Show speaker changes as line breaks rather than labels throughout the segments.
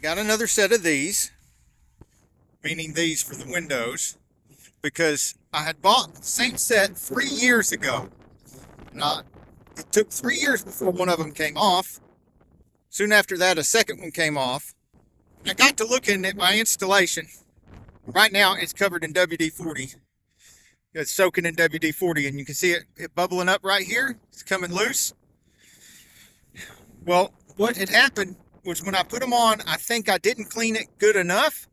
got another set of these, meaning these for the windows, because I had bought the same set 3 years ago. Now, it took 3 years before one of them came off. Soon after that, a second one came off. I got to looking at my installation. Right now, it's covered in WD-40. It's soaking in WD-40, and you can see it bubbling up right here. It's coming loose. Well, what had happened was when I put them on, I think I didn't clean it good enough,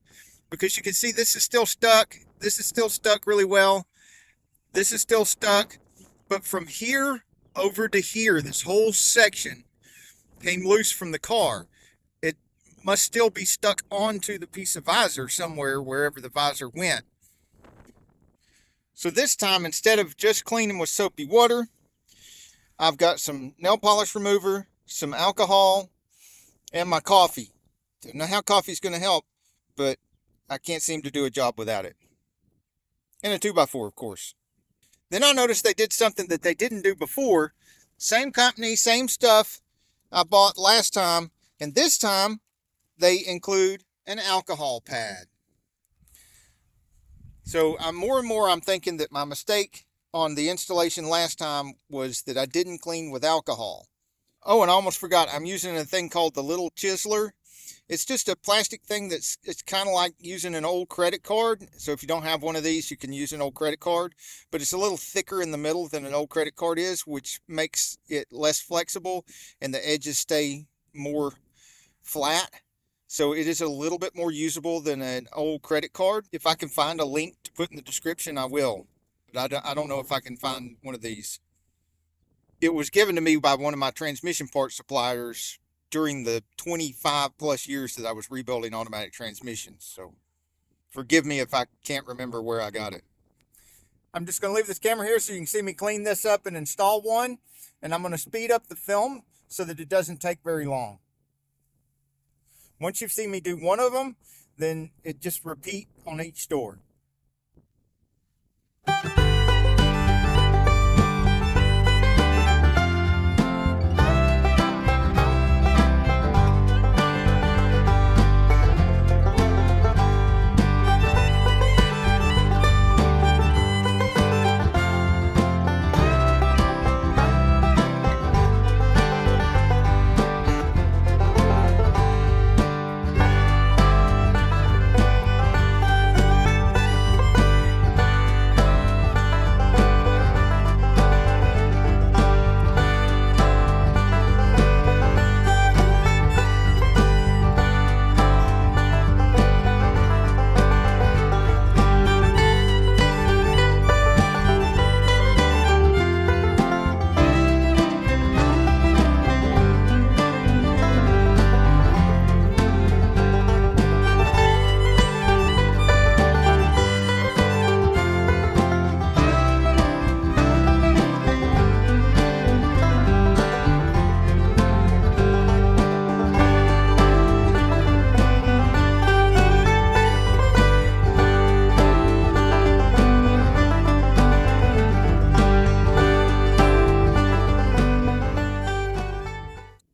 because you can see this is still stuck. This is still stuck really well. This is still stuck. But from here over to here, this whole section came loose from the car. It must still be stuck onto the piece of visor somewhere, wherever the visor went. So this time, instead of just cleaning with soapy water, I've got some nail polish remover, some alcohol, and my coffee. Don't know how coffee's going to help, but I can't seem to do a job without it. And a 2x4, of course. Then I noticed they did something that they didn't do before. Same company, same stuff I bought last time, and this time they include an alcohol pad. So more and more I'm thinking that my mistake on the installation last time was that I didn't clean with alcohol. Oh, and I almost forgot, I'm using a thing called the little chiseler. It's just a plastic thing it's kind of like using an old credit card. So if you don't have one of these, you can use an old credit card. But it's a little thicker in the middle than an old credit card is, which makes it less flexible and the edges stay more flat. So it is a little bit more usable than an old credit card. If I can find a link to put in the description, I will. But I don't know if I can find one of these. It was given to me by one of my transmission part suppliers during the 25 plus years that I was rebuilding automatic transmissions. So forgive me if I can't remember where I got it. I'm just going to leave this camera here so you can see me clean this up and install one. And I'm going to speed up the film so that it doesn't take very long. Once you've seen me do one of them, then it just repeat on each door.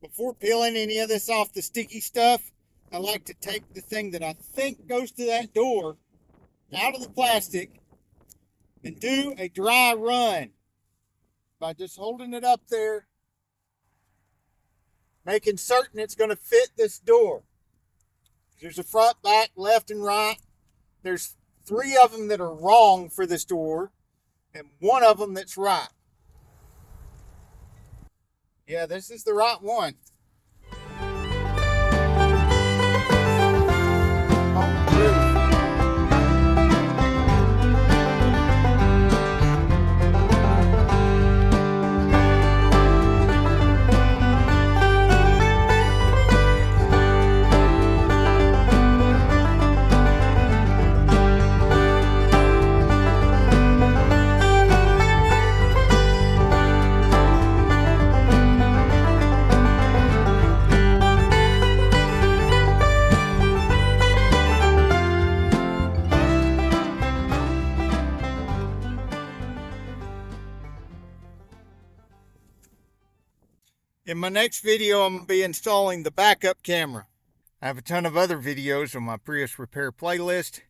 Before peeling any of this off the sticky stuff, I like to take the thing that I think goes to that door out of the plastic and do a dry run by just holding it up there, making certain it's going to fit this door. There's a front, back, left, and right. There's 3 of them that are wrong for this door and 1 of them that's right. Yeah, this is the right one. In my next video, I'm going to be installing the backup camera. I have a ton of other videos on my Prius repair playlist,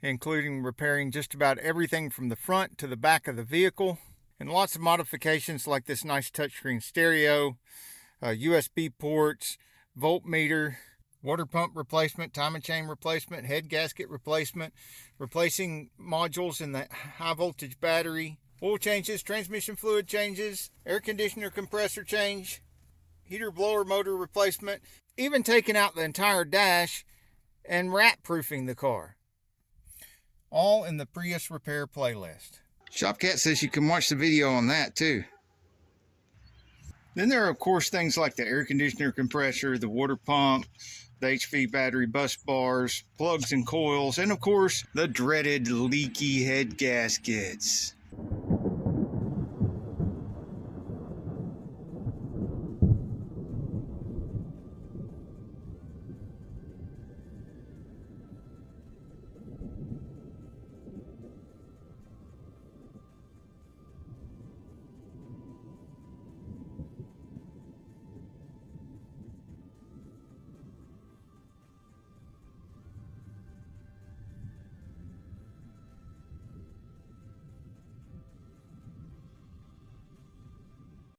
including repairing just about everything from the front to the back of the vehicle, and lots of modifications like this nice touchscreen stereo, USB ports, voltmeter, water pump replacement, timing chain replacement, head gasket replacement, replacing modules in the high voltage battery, oil changes, transmission fluid changes, air conditioner compressor change, heater blower motor replacement, even taking out the entire dash and rat proofing the car. All in the Prius repair playlist. Shopcat says you can watch the video on that too. Then there are of course things like the air conditioner compressor, the water pump, the HV battery bus bars, plugs and coils, and of course the dreaded leaky head gaskets.